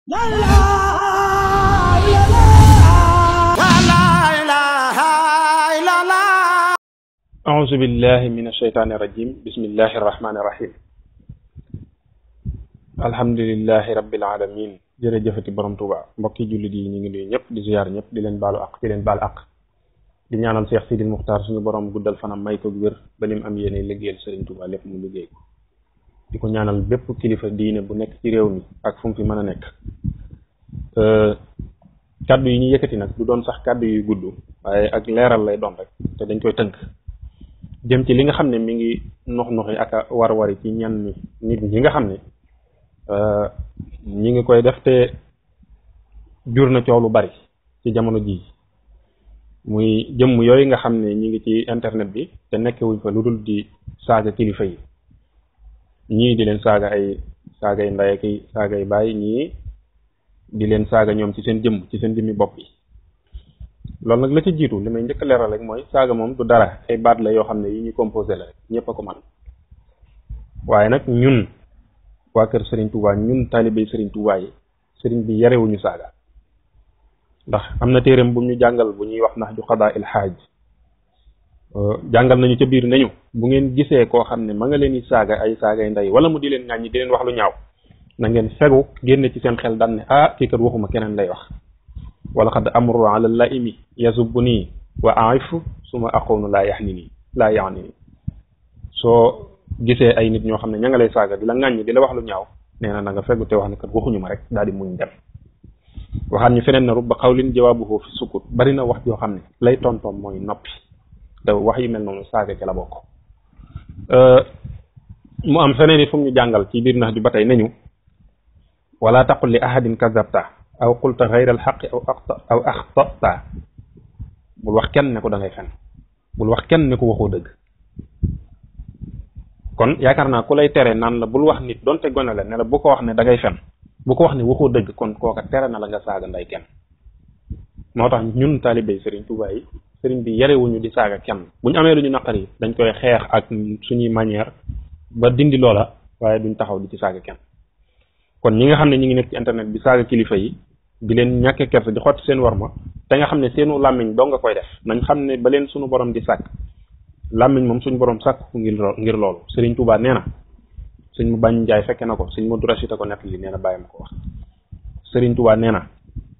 La ilaha illallah. أعوذ بالله من الشيطان الرجيم بسم الله الرحمن الرحيم الحمد لله رب العالمين jërëjëfati borom Tuuba mbokki jullit yi ñu ngi nuyu ñëpp di ziar ñëpp di leen baalu ak di leen baal ak di ñaanal Cheikh Sidil Muxtaar suñu borom guddal fanam may ko wér ba lim am yéene liggéeyal Serigne Touba lépp mu liggéey ko di ko ñaanal bépp kilifa diine bu nekk ci réew mi ak fu mu fi mën a nekk kaddu yi ñu yëkkati nag du doon sax kaddu yuy gudd waaye ak leeral lay doon rek te dañ koy tënk jëm ci li nga xam ne mi ngi nox-noxi ak a war-wari ci ñenn nit ñi nga xam ne ñi ngi koy def te jur na coow lu bari ci jamono ji muy jëmm yooyu nga xam ne ñi ngi ci internet bi te nekkewuñ fa lu dul di saaga kilifa yi ñii di leen saaga ay saagay ndey ak saagay baay ñii di leen saaga ñoom ci seen jëmm ci seen jëmmi bopp yi loolu nag la ci jiitu li may njëkk a leeral rek mooy saaga moom du dara ay baat la yoo xam ne yi ñu composé la rek ñëpp a ko man waaye nag ñun waa kër Serigne Touba ñun taalibe Serigne Touba yi Serigne bi yarewuñu saaga ndax am na téereem bu ñu jàngal bu ñuy wax nax ju xadaa il xaaj jàngal nañu ca biir nañu bu ngeen gisee koo xam ne ma nga leen di saaga ay saagay ndey wala mu di leen ŋàññi di leen wax lu ñaaw na ngeen fegu génne ci seen xel daan ne kii kat waxuma keneen lay wax wala xad amru ala laimi yasubbu nii wa aifu suma aqunu laa yaxni nii soo gisee ay nit ñoo xam ne ña nga lay saaga di la ŋàññi di la wax lu ñaaw nee na nga fegu te wax ne kat waxuñu ma rek daal di muñ dem waxaat ñu feneen na rubba xawlin jawaabuhu fi sukut bari na wax yoo xam ne lay tontoom mooy noppi te wax yu mel noonu saaga ci la bokk mu am feneen yi fu mu ñu jàngal ci biir nax ju ba tey nañu wala taqul li ahadin kazabta aw qulta gayra alxaqi aw axtata bul wax kenn ne ko da ngay fen bul wax kenn ne ko waxoo dëgg kon yaakaar naa ku lay tere naan la bul wax nit donte gone la ne la bu ko wax ne da ngay fen bu ko wax ne waxoo dëgg kon kooka tere na la nga saaga nday kenn moo tax ñun taalibey Serigne Touba yi Serigne bi yarewuñu di saaga kenn bu ñu amee lu ñu naqari dañ koy xeex ak suñuy manière ba dindi loola waaye duñ taxaw di ci saaga kenn kon ñi nga xam ne ñi ngi nekk ci internet bi saaga kilifa yi di leen ñàkke kersa di xotti seen warma te nga xam ne seenu làmmiñ doo nga koy def nañ xam ne ba leen suñu borom di sàkk làmmiñ moom suñu borom sàkk ku ngir loolu Serigne Touba nee na sëñ mu bañ njaay fekke na ko sëñ Modou Rachid ko nett li nee na bàyyi ma ko wax Serigne Touba nee na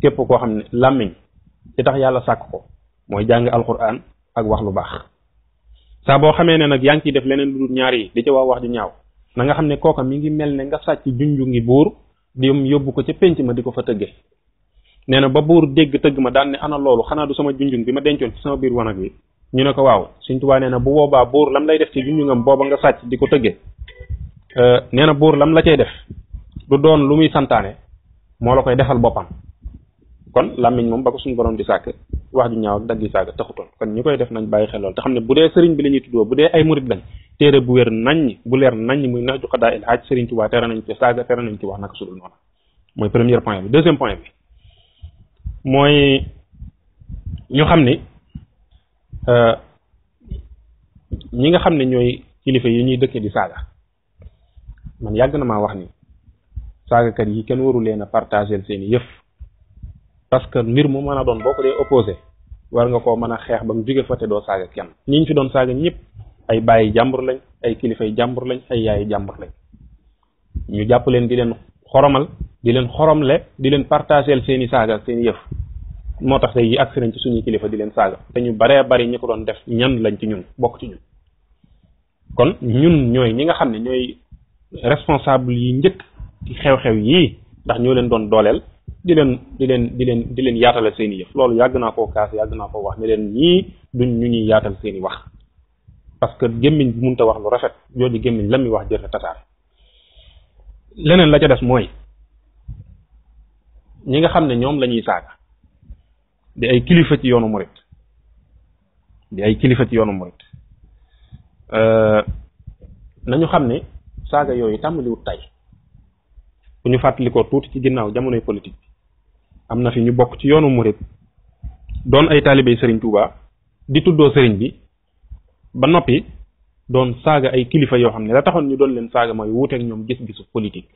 képp koo xam ne làmmiñ ci tax yàlla sàkk ko mooy jàng alquran ak wax lu baax saa boo xamee ne nag yaa ngi ciy def leneen lu dul ñaar yi di ca wax ju ñaaw na nga xam ne kooka mi ngi mel ne nga sàcc junju ngi buur di yóbbu ko ca pénc ma di ko fa tëgge nee na ba buur dégg tëgg ma daan ne ana loolu xanaa du sama junjung bi ma dencoon ci sama biir wanag wi ñu ne ko waaw Sëñ Tuubaa nee na bu boobaa buur lam lay def ci junjungam booba nga sàcc di ko tëgge nee na buur lam la cay def du doon lu muy santaane moo la koy defal boppam kon làmmiñ moom ba ko suñu borom di sàkk wax ju ñaaw ak daggi saaga taxutoon kon ñi koy def nañ bàyyi xel lool te xam ne bu dee sëriñ bi la ñuy tuddoo bu dee ay murit lañ téere bu wér naññ bu leer naññ muy nax ju xadaa il xaaj Serigne Touba tere nañ ci saaga tere nañ ci wax naka sudul noonu mooy premier point bi deuxième point bi mooy ñu xam ni ñi nga xam ne ñooy kilifa yi ñuy dëkke di saaga man yàgg na maa wax ni saagakat yi kenn waru leen a partager seen i yëf parce que mbir mu mën a doon boo ko dee opposé war nga koo mën a xeex ba mu jóge fa te doo saaga kenn ñi ñu fi doon saaga ñëpp ay bàyyi jàmbur lañ ay kilifay jàmbur lañ ay yaayi jàmbur lañ ñu jàpp leen di leen xoromal di leen xoromle di leen partagel seen i saaga ak seen i yëf moo tax tey yi agsi nañ ci suñuy kilifa di leen saaga te ñu baree bari ñi ko doon def ñan lañ ci ñun bokk ci ñun kon ñun ñooy ñi nga xam ne ñooy responsable yi njëkk ci xew-xew yii ndax ñoo leen doon dooleel di leen yaatalal seen i yëf loolu yàgg naa koo kaas yàgg naa koo wax ne leen ñii duñ ñu ñuy yaatal seen i wax parce que gémmiñ bu mënta wax lu rafet jooju gémmiñ la muy wax jër tasaare leneen la ca des mooy ñi nga xam ne ñoom la ñuy saaga di ay kilifa ci yoonu murit nañu xam ne saaga yooyu tàmbaliwut tey bu ñu fàttalikoo tuuti ci ginnaaw jamonoy politique bi am na fi ñu bokk ci yoonu murit doon ay taalibey Serigne Touba di tuddoo Serigne bi ba noppi doon saaga ay kilifa yoo xam ne la taxoon ñu doon leen saaga mooy wuuteeg ñoom gis-gisu politique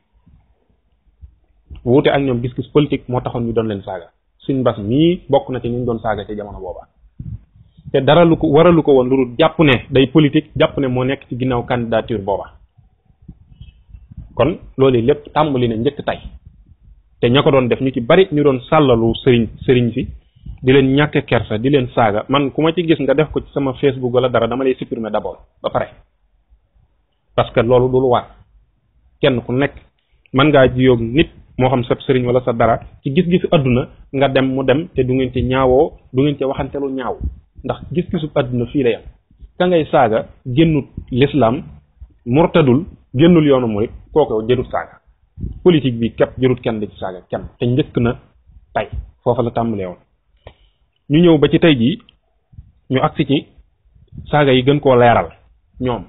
wuute ak ñoom gis-gis politique moo taxoon ñu doon leen saaga suñ mbas mii bokk na ci ñu doon saaga ci jamono booba te dara lu ko waralu ko woon lu dul jàpp ne day politique jàpp ne moo nekk ci ginnaaw candidature booba kon loolu lépp tàmbali na njëkk tey te ña ko doon def ñu ci bari ñu doon sàllalu sëriñ si di leen ñàkk kersa di leen saaga man ku ma ci gis nga def ko ci sama Facebook wala dara dama lay supprimer d'abord ba pare parce que loolu du lu war kenn ku nekk mën ngaa jiyoog nit moo xam sa sëriñ wala sa dara ci gis-gisu àdduna nga dem mu dem te du ngeen ci ñaawoo du ngeen ci waxante lu ñaaw ndax gis-gisu àdduna fii la yam ka ngay saaga génnut l'islam murtadul génnul yoonu murit kooku jërut saaga politique bi képp jërut kenn di ci saaga kenn te njëkk na tey foofa la tàmbalee woon ñu ñëw ba ci tey jii ñu agsi ci saaga yi gën koo leeral ñoom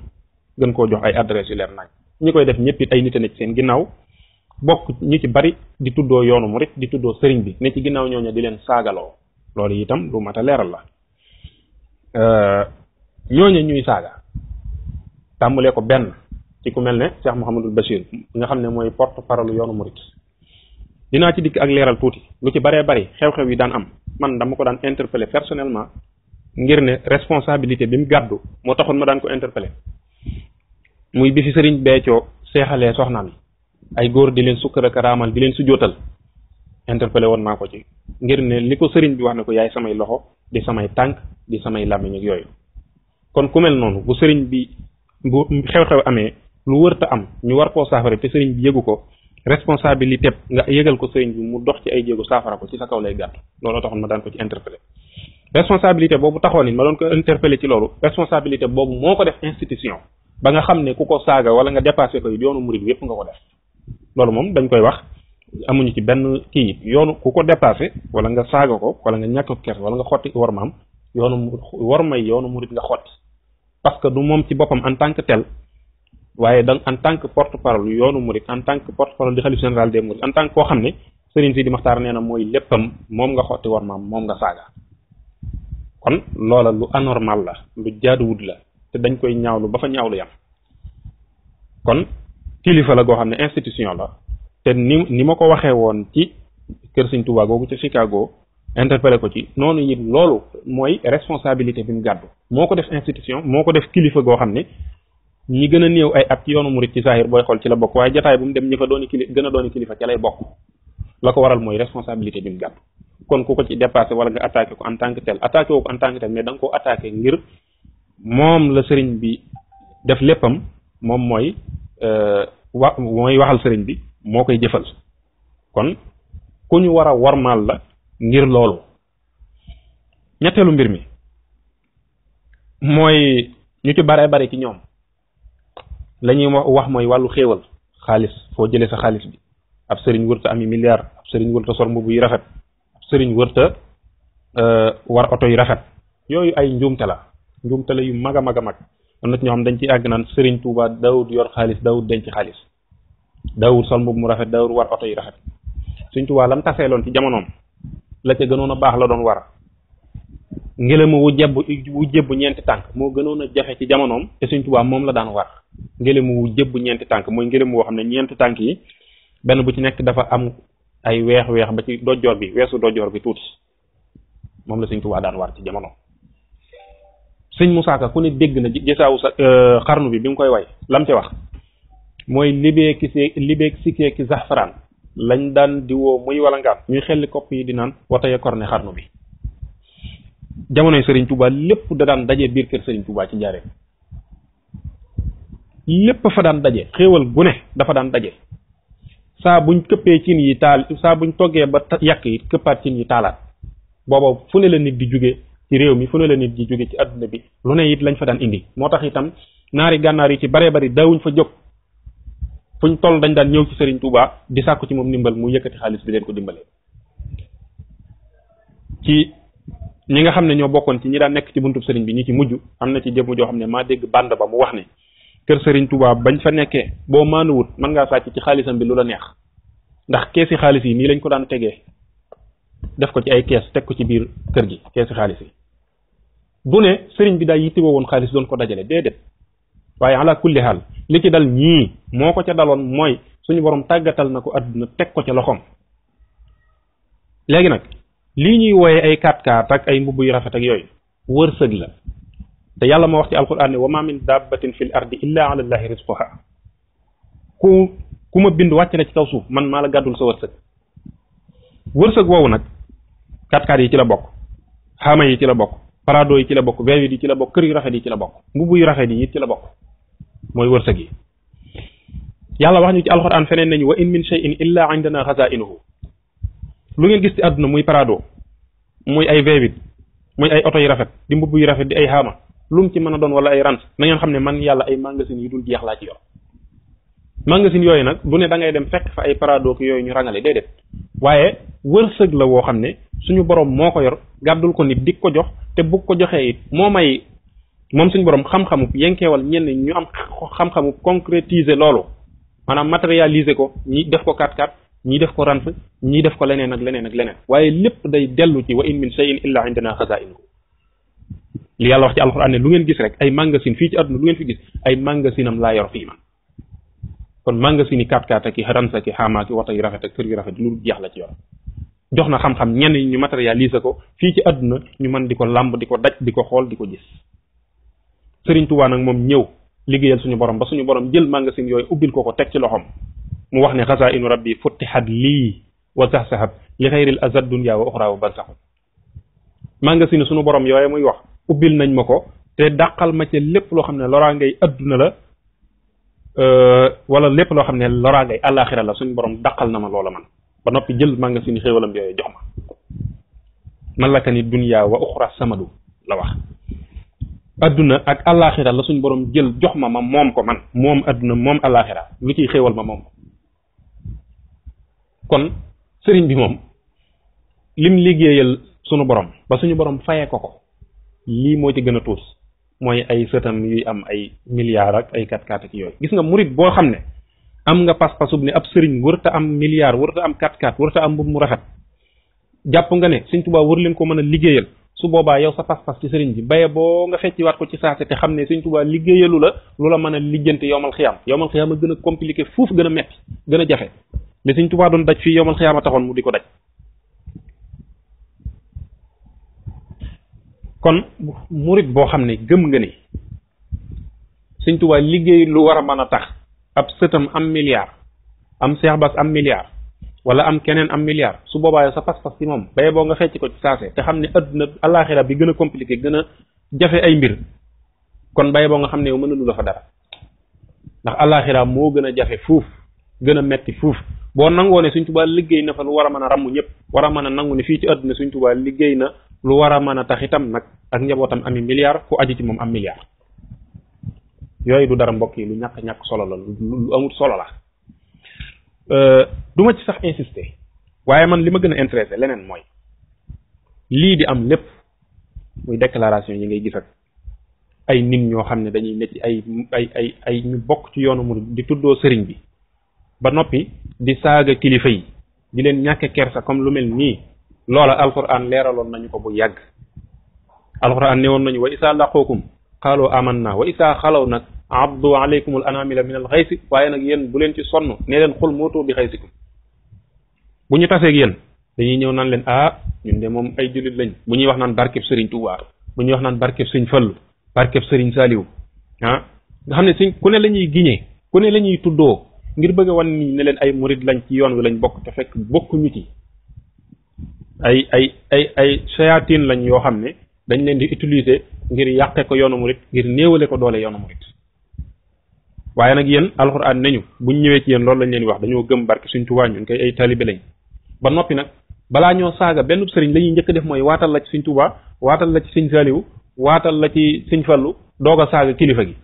gën koo jox ay adresse yu leer nañ ñi koy def ñëpp it ay nit a nekk seen ginnaaw bokk ñu ci bari di tuddoo yoonu murit di tuddoo sëriñ bi ne ci ginnaaw ñooñu di leen saagaloo loolu itam lu mat a leeral la ñooñu ñuy saaga tàmbalee ko benn ci ku mel ne Cheikh Mouhamadul Bachir nga xam ne mooy porte parole yoonu murit dinaa ci dikk ak leeral tuuti lu ci baree bari xew-xew yi daan am man dama ko daan interpeller personnellement ngir ne responsabilité bi mu gàddu moo taxoon ma daan ko interpeller muy bi fi sëriñ Béthio seexalee soxnaam yi ay góor di leen sukkar ak raamal di leen sujjóotal interpeller woon naa ko ci ngir ne li ko sëriñ bi wax ne ko yaay samay loxo di samay tànk di samay làmmiñ ak yooyu kon ku mel noonu bu sëriñ bi bu xew-xew amee lu wërta am ñu war koo saafara te sëriñ bi yëgu ko responsabilité nga yëgal ko sëriñ bi mu dox ci ay jéego saafara ko ci sa kaw lay gàtt looloo taxoon ma daan ko ci interpeller responsabilité boobu taxoon it ma doon ko interpeller ci loolu responsabilité boobu moo ko def institution ba nga xam ne ku ko saaga wala nga dépassé ko yoonu murid yépp nga ko def loolu moom dañ koy wax amuñu ci benn kii yoonu ku ko dépassé wala nga saaga ko wala nga ñàkk ko kers wala nga xotti wormaam yoonu murid nga xotti parce que du moom ci boppam en tant que tel waaye donc en tant que porte-parole yoonu murid en tant que porte-parole di xalif général des mourides en tant que koo xam ne Serigne Sidi Maxtaar nee na mooy léppam moom nga xotti wormaam moom nga saaga kon loola lu anormal la lu jaaduwut la te dañ koy ñaawlu ba fa ñaawlu yam kon kilifa la goo xam ne institution la te ni ma ko waxee woon ci kër Sëñ Tuubaa googu ca Chicago interpellé ko ci noonu it loolu mooy responsabilité bi mu gàddu moo ko def institution moo ko def kilifa goo xam ne ñi gën a néew ay at ci yoonu murit ci saahir booy xool ci la bokk waaye jataay bu mu dem ñi fa dooni gën a dooni kilifa ca lay bokk la ko waral mooy responsabilité bi mu gàddu kon ku ko ci dépassé wala nga attaqué ko en tant que tel attaqué woo ko en tant que tel mais da nga koo attaqué ngir moom la sëriñ bi def léppam moom mooy mooy waxal sëriñ bi moo koy jëfal kon ku ñu war a warmaal la ngir loolu ñetteelu mbir mi mooy ñu ci bare bare ci ñoom la ñuy wax mooy wàllu xéewal xaalis foo jëlee sa xaalis bi ab sëriñ wërta ami milliard ab sëriñ wërta sol mbubb yu rafet ab sëriñ wërta war oto yu rafet yooyu ay njuumte la yu mag a mag a mag am na ci ñoo xam dañ ci àgg naan sëriñ Tuuba daawut yor xaalis daawut denc xaalis daawut sol mbubb mu rafet daawut war oto yu rafet sëriñ Tuuba lam taseeloon ci jamonoom la ca gënoon a baax la doon war ngelema wu jebbu ñeenti tànk moo gënoon a jafe ci jamonoom te sëriñ Tuuba moom la daan war ngelema wu jebbu ñeenti tànk mooy ngelema woo xam ne ñeenti tànk yi benn bu ci nekk dafa am ay weex ba ci dojjoor bi weesu dojjoor bi tuuti moom la sëriñ Tuuba daan war ci jamonoom sëñ Musaa Ka ku ne dégg na gisaawu sa xarnu bi mu koy way lam ci wax mooy libeek sikkee ki zaxfaraan lañ daan di woo muy wala ngaan ñuy xelli kopp yi di naan wataya korne xarnu bi jamonoy Serigne Touba lépp da daan daje biir kër Serigne Touba ci njaareem lépp fa daan daje xéewal gu ne dafa daan daje saa buñ këppee cin yi taal saa buñ toggee ba yàq yi këppaat cin yi taalaat booba fu ne la nit di jóge ci réew mi fu ne la nit di jóge ci adduna bi lu ne it lañ fa daan indi moo tax itam naari gànnaar yi ci baree bari daawuñ fa jóg fuñ toll dañ daan ñëw ci Serigne Touba di sàkku ci moom ndimbal mu yëkkati xaalis di leen ko dimbalee ci ñi nga xam ne ñoo bokkoon ci ñi daan nekk ci buntub Serigne bi ñi ci mujj am na ci jëmm joo xam ne maa dégg bande ba mu wax ne kër Serigne Touba bañ fa nekkee boo maanuwut mën ngaa sàcc ci xaalisam bi lu la neex ndax keesi xaalis yi nii lañ ko daan tegee def ko ci ay kees teg ko ci biir kër gi keesi xaalis yi du ne Serigne bi daa yittewoo woon xaalis doon ko dajale déedéet waaye ala kulli xaal li ci dal ñii moo ko ca daloon mooy suñu borom tàggatal na ko àdduna teg ko ca loxoom. léegi nag lii ñuy wooyee ay 4x4 ak ay mbubb yu rafet ak yooyu wërsëg la te yàlla ma wax ci alquran ne wa ma min dabbatin fil ardi illa ala allahi rizquha ku ma bind wàcc la ci kaw suuf man maa la gàddul sa wërsëg woowu nag 4x4 yi ci la bokk, xaama yi ci la bokk, parado yi ci la bokk, V8 yi ci la bokk, kër yu rafet yi ci la bokk, mbubb yu rafet yi it ci la bokk, mooy wërsëg yi. yàlla wax ñu ci alquran feneen nañu wa in min shay'in illa indana xazainuhu. lu ngeen gis ci àdduna muy parado muy ay V8 muy ay oto yu rafet di mbubb yu rafet di ay xaama lu mu ci mën a doon wala ay rans na ngeen xam ne man yàlla ay magasin yi dul jeex laa ci yor. magasin yooyu nag du ne da ngay dem fekk fa ay parado ki yooyu ñu rangale déedéet waaye wërsëg la woo xam ne suñu borom moo ko yor gàddul ko nit di ko jox te bu ko joxee it moom suñu borom xam-xamu yenkeewal ñenn ñu am xam-xamu concrétiser loolu maanaam matérialiser ko ñi def ko 4x4 ñi def ko rans ñi def ko leneen ak leneen ak leneen waaye lépp day dellu ci wa in min shay'in illa indana xazainuhu. li yàlla wax ci alxuraan ne lu ngeen gis rek ay magasin fii ci àdduna lu ngeen fi gis ay magasinam laa yor fii man. kon magasin yi 4x4 ak i rans ak i xaamaa ki woto yu rafet ak kër yu rafet lu jeex la ci yor jox na xam-xam ñenn ñu matérialiser ko fii ci àdduna ñu mën di ko làmb di ko daj di ko xool di ko gis. Sëriñ Tuubaa nag moom ñëw liggéeyal suñu borom ba suñu borom jël magasin yooyu ubbil ko teg ci loxoom mu wax ne xazaa'inu rabbi futtihat lii wa sahsahat li xayril azad dunya wa uxra wa barsaxu. magasin suñu borom yooyu muy wax ubbil nañ ma ko te dàqal ma ci lépp loo xam ne loraa ngay àdduna la wala lépp loo xam ne loraa ngay àllaaxira la suñu borom dàqal na ma loola man ba noppi jël magasin xéewalam yooyu jox ma malakani dunya wa uxra samadu la wax. adduna ak àllaaxira la suñ borom jël jox ma moom ko man moom adduna moom àllaaxira lu ciy xéewal ma moom ko kon sëriñ bi moom lim liggéeyal sunu borom ba suñu borom fayee ko lii moo ci gën a tuus mooy ay sëtam yuy am ay milliards ak ay 4x4 ak yooyu. gis nga murit boo xam ne am nga pas-pasub ne ab sëriñ wërta am milliard wërta am 4x4 wërta am mbub mu rafet jàpp nga ne Sëriñ Tuubaa wër leen ko mën a liggéeyal su boobaa yow sa pas-pas ci sëriñ bi baye boo nga fecciwaat ko ci saase te xam ne Sëriñ Tuubaa liggéeyalu la lu la mën a lijjanti yowmal xiyaam a gën a compliqué fuuf gën a metti gën a jafe li Sëriñ Tuubaa doon daj fii yowmal xiyaam a taxoon mu di ko daj. kon murit boo xam ne gëm nga ni Sëriñ Tuubaa liggéey lu war a mën a tax ab sëtam am milliard am Seex Bass am milliard wala am keneen am milliard su boobaa yow sa pas-pas ci moom baye boo nga fecc ko ci saase te xam ne adduna àllaaxira bi gën a compliqué gën a jafe ay mbir kon baye boo nga xam ne yow mënalu la fa dara ndax àllaaxira moo gën a jafe fuuf gën a metti fuuf boo nangoo ne Sëriñ Tuubaa liggéey na fa lu war a mën a ràmm ñëpp war a mën a nangu ne fii ci adduna Sëriñ Tuubaa liggéey na lu war a mën a tax itam nag ak njabootam ami milliard ku aju ci moom am milliard yooyu du dara mbokk yi lu ñàkk solo la lu amul solo la. du ma ci sax insister waaye man li ma gën a intéressé leneen mooy lii di am lépp muy déclaration yi ngay gis ak ay nit ñoo xam ne dañuy nekk ay ñu bokk ci yoonu mu di tuddoo sëriñ bi ba noppi di saaga kilifa yi di leen ñàkke kersa comme lu mel nii loola alquran leeraloon nañu ko bu yàgg. alquran ne woon nañu wa isaa laqookum qaalu amanna wa isaa xalaw nag abdu alaykumul anamila min al xaysi waaye nag yéen bu leen ci sonn ne leen xul mootoo bi xaysikum bu ñu taseeg yéen dañuy ñëw naan leen ñun de moom ay jullit lañ bu ñuy wax naan barkeb sëriñ Tuubaa bu ñuy wax naan barkeb sëriñ Fallu barkeb sëriñ Saaliw nga xam ne ku ne la ñuy giñee ku ne la ñuy tuddoo ngir bëgg a wan ni ne leen ay murid lañ ci yoon wi lañ bokk te fekk bokkuñu ci ay shayatin lañ yoo xam ne dañ leen di utiliser ngir yàqe ko yoonu murid ngir néewale ko doole yoonu murid waaye nag yéen alxuraan nañu buñ ñëwee ci yéen loolu lañ leen wax dañoo gëm barke Sëriñ Tuubaa ñun kay ay taalibe lañ ba noppi nag balaa ñoo saaga benn sëriñ la ñuy njëkk def mooy waatal la ci Sëriñ Tuubaa waatal la ci Sëriñ Saaliw waatal la ci Sëriñ Fallu doog a saaga kilifa gi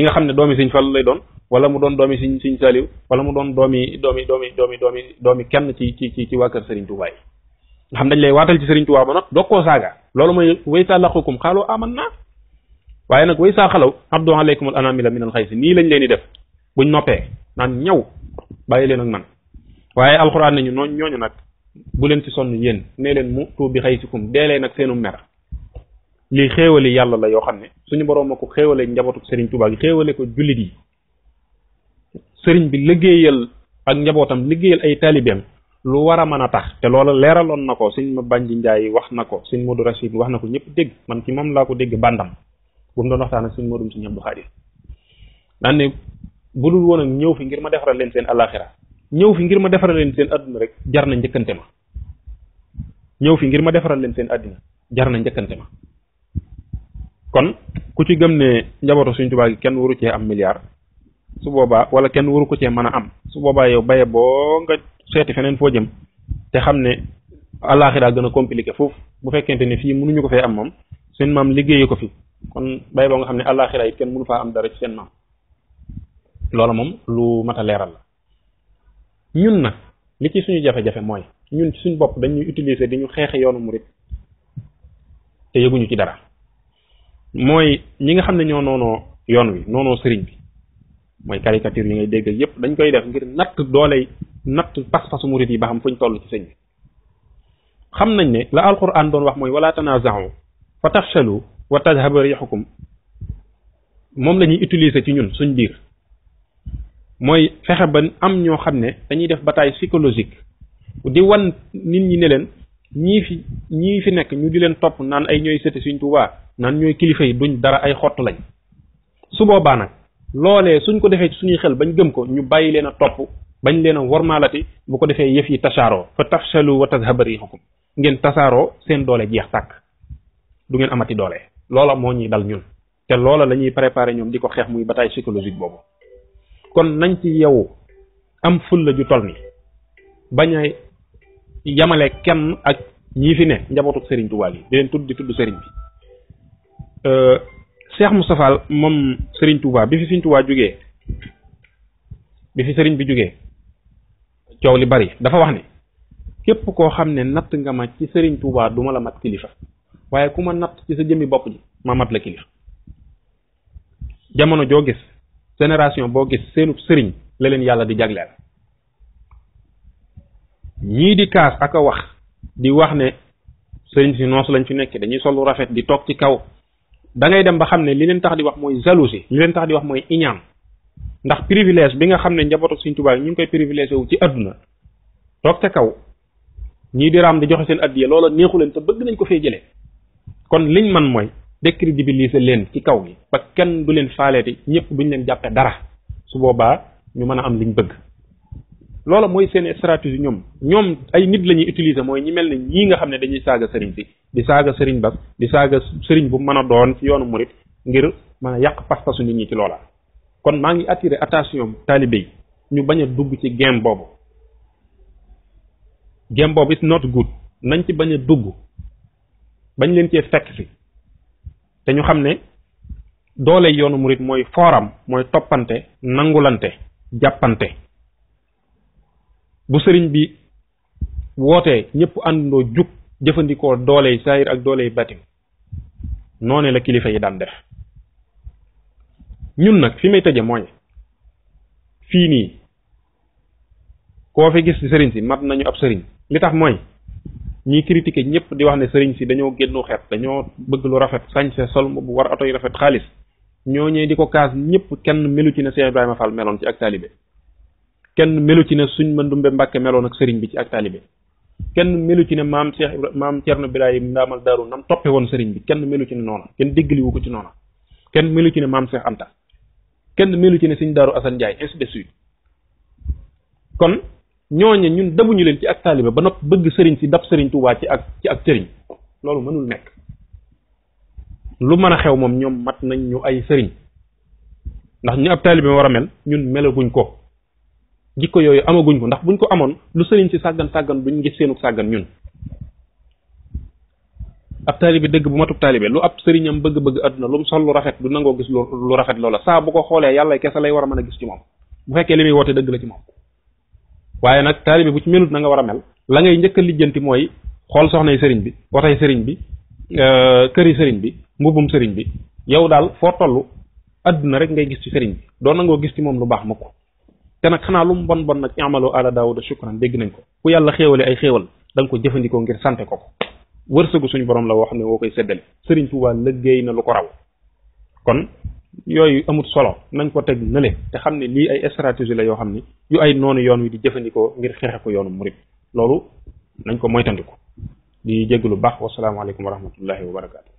nga xam ne doomi Sëriñ Fallu lay doon wala mu doon doomi Sëriñ Saaliw wala mu doon doomi kenn ci waa kër Sëriñ Tuubaa yi nga xam dañ lay waatal ci Sëriñ Tuubaa ba noppi doog koo saaga loolu mooy wayta laqukum xaaloo amanna waaye nag way saa xalaw abdu alaykumul anamila min al xaysi nii lañ leen di def buñ noppee naan ñëw bàyyi leen ak man waaye alxuraan nañu ñooñu nag bu leen ci sonn yéen nee leen mu tuubi xaysikum dee leen ak seenu mer lii xéewali yàlla la yoo xam ne suñu boroom a ko xéewale njabootu sëriñ Tuubaa gi xéewale ko jullit yi sëriñ bi liggéeyal ak njabootam liggéeyal ay taalibeem lu war a mën a tax te loola leeraloon na ko sëñ ma Banji Njaay wax na ko sëñ Modou Rachid wax na ko ñëpp dégg man ci moom laa ko dégg bandam bu mu doon waxtaan ak sëñ Modou sëñ Abdou Khadir daan ne bu dul woon ak ñëw fi ngir ma defaral leen seen alaxira ñëw fi ngir ma defaral leen seen adduna rek jar na njëkkante ma ñëw fi ngir ma defaral leen seen adduna jar na njëkkante ma kon ku ci gëm ne njabootu Sëriñ Tuubaa gi kenn waru cee am milliard su boobaa wala kenn waru ko cee mën a am su boobaa yow baye boo nga seeti feneen foo jëm te xam ne alaxira gën a compliqué foofu bu fekkente ne fii mënuñu ko fee am moom seen maam liggéeyu ko fi kon baye boo nga xam ne alaxira it kenn mënu faa am dara ci seen maam loola moom lu mat a leeral la ñun nag li ci suñu jafe-jafe mooy ñun ci suñu bopp dañuy utiliser di ñu xeexe yoonu murit te yëguñu ci dara mooy ñi nga xam ne ñoo noonoo yoon wi noonoo sëriñ bi mooy caricature yi ngay dégg yépp dañ koy def ngir natt dooley natt pas-pasu murit yi ba xam fuñ toll ci sëñ bi xam nañ ne la alquran doon wax mooy wala tanaza'u fa tafshalu wa tadhhaba rihukum moom la ñuy utiliser ci ñun suñ biir mooy fexe ba am ñoo xam ne dañuy def bataille psychologique di wan nit ñi ne leen ñii fi nekk ñu di leen topp naan ay ñooy sëti Sëriñ Tuubaa naan ñooy kilifa yi duñ dara ay xott lañ su boobaa nag loolee suñ ko defee ci suñuy xel bañ gëm ko ñu bàyyi leen a topp bañ leen a wormaalati bu ko defee yëf yi tasaaroo fa tafshalu wa tadhhaba rihukum ngeen tasaaroo seen doole jeex tàkk du ngeen amati doole loola moo ñuy dal ñun te loola la ñuy préparé ñoom di ko xeex muy bataille psychologique boobu kon nañ ci yow am fulla ju toll ni bañ a yamale kenn ak ñii fi ne njabootu Serigne Touba yi di leen tudd di tudd Serigne bi Cheikh Moustapha moom Serigne Touba bi fi Serigne Touba jógee bi fi Serigne bi jógee coow li bari dafa wax ne képp koo xam ne natt nga ma ci Serigne Touba du ma la mat kilifa waaye ku ma natt ci sa jëmmi bopp ji ma mat la kilifa jamono joo gis génération boo gis seenub sëriñ la leen yàlla di jagleel ñii di kaas ak a wax di wax ne sëriñ si noos lañ fi nekk dañuy sol lu rafet di toog ci kaw da ngay dem ba xam ne li leen tax di wax mooy jalousie li leen tax di wax mooy iñaan ndax privilège bi nga xam ne njabootu Sëriñ Tuubaa ñu ngi koy privilégié wu ci àdduna toog ca kaw ñii di raam di joxe seen addiya loola neexu leen te bëgg nañ ko fee jëlee kon liñ man mooy décrédibiliser leen ci kaw gi ba kenn du leen faaleeti ñëpp duñ leen jàppe dara su boobaa ñu mën a am liñ bëgg loola mooy seen stratégie ñoom ay nit la ñuy utiliser mooy ñi mel ne ñii nga xam ne dañuy saaga sëriñ si di saaga sëriñ Bass di saaga sëriñ bu mën a doon ci yoonu murit ngir mën a yàq pas-pasu nit ñi ci loola kon maa ngi attirer attention taalibe yi ñu bañ a dugg ci game boobu is not good nañ ci bañ a dugg bañ leen cee fekk si te ñu xam ne doole yoonu murit mooy fooram mooy toppante nangulante jàppante bu sëriñ bi wootee ñëpp àndandoo jug jëfandikoo doole yi saayir ak doole yi batin noone la kilifa yi daan def ñun nag fi may tëje mooy fii nii koo fi gis ci sëriñ si mat nañu ab sëriñ li tax mooy ñiy critiquer ñëpp di wax ne sëriñ si dañoo génnu xeet dañoo bëgg lu rafet sañse sol bu war oto yi rafet xaalis ñooñee di ko kaas ñëpp kenn melu ci ne Cheikh Ibrahima Fall meloon ci ak taalibe kenn melu ci ne suñ Mandumbe Mbàkke meloon ak sëriñ bi ci ak taalibe kenn melu ci ne maam Cheikh maam Cerno Birahim ndaamal daaru nam toppe woon sëriñ bi kenn melu ci ne noona kenn déggaliwu ko ci noona kenn melu ci ne maam Cheikh Anta kenn melu ci ne suñ daaru Assane Ndiaye ainsi de suite kon ñooñe ñun dabuñu leen ci ak taalibe ba nopp bëgg sëriñ si dab sëriñ Tuubaa ci ak sëriñ loolu mënul nekk lu mën a xew moom ñoom mat nañ ñu ay sëriñ ndax ñu ab taalibe war a mel ñun melaguñ ko jikko yooyu amaguñ ko ndax buñ ko amoon lu sëriñ si sàggan duñ gis seenu sàggan ñun ab taalibe dëgg bu matub taalibe lu ab sëriñam bëgg-bëgg àdduna lu mu sol lu rafet du nangoo gis lu rafet loola saa bu ko xoolee yàlla kese lay war a mën a gis ci moom bu fekkee li muy woote dëgg la ci moom waaye nag taalibe bu ci melut na nga war a mel la ngay njëkk a lijjanti mooy xool soxnay sëriñ bi watay sëriñ bi këri sëriñ bi mbubum sëriñ bi yow daal foo toll àdduna rek ngay gis ci sëriñ bi doo nangoo gis ci moom lu baax mukk te nag xanaa lu mu bon nag i'malu ala Daawuda shukran dégg nañ ko ku yàlla xéewale ay xéewal da nga ko jëfandikoo ngir sante ko wërsëgu suñu borom la woo xam ne woo koy séddale Sëriñ Tuubaa liggéey na lu ko raw kon yooyu amut solo nañ ko teg nële te xam ne lii ay stratégie la yoo xam ne yu ay noonu yoon wi di jëfandikoo ngir xeexe ko yoonu murit loolu nañ ko moytandiku di jégg lu baax wasalaamaaleykum wa rahmatullahi wa barakaatu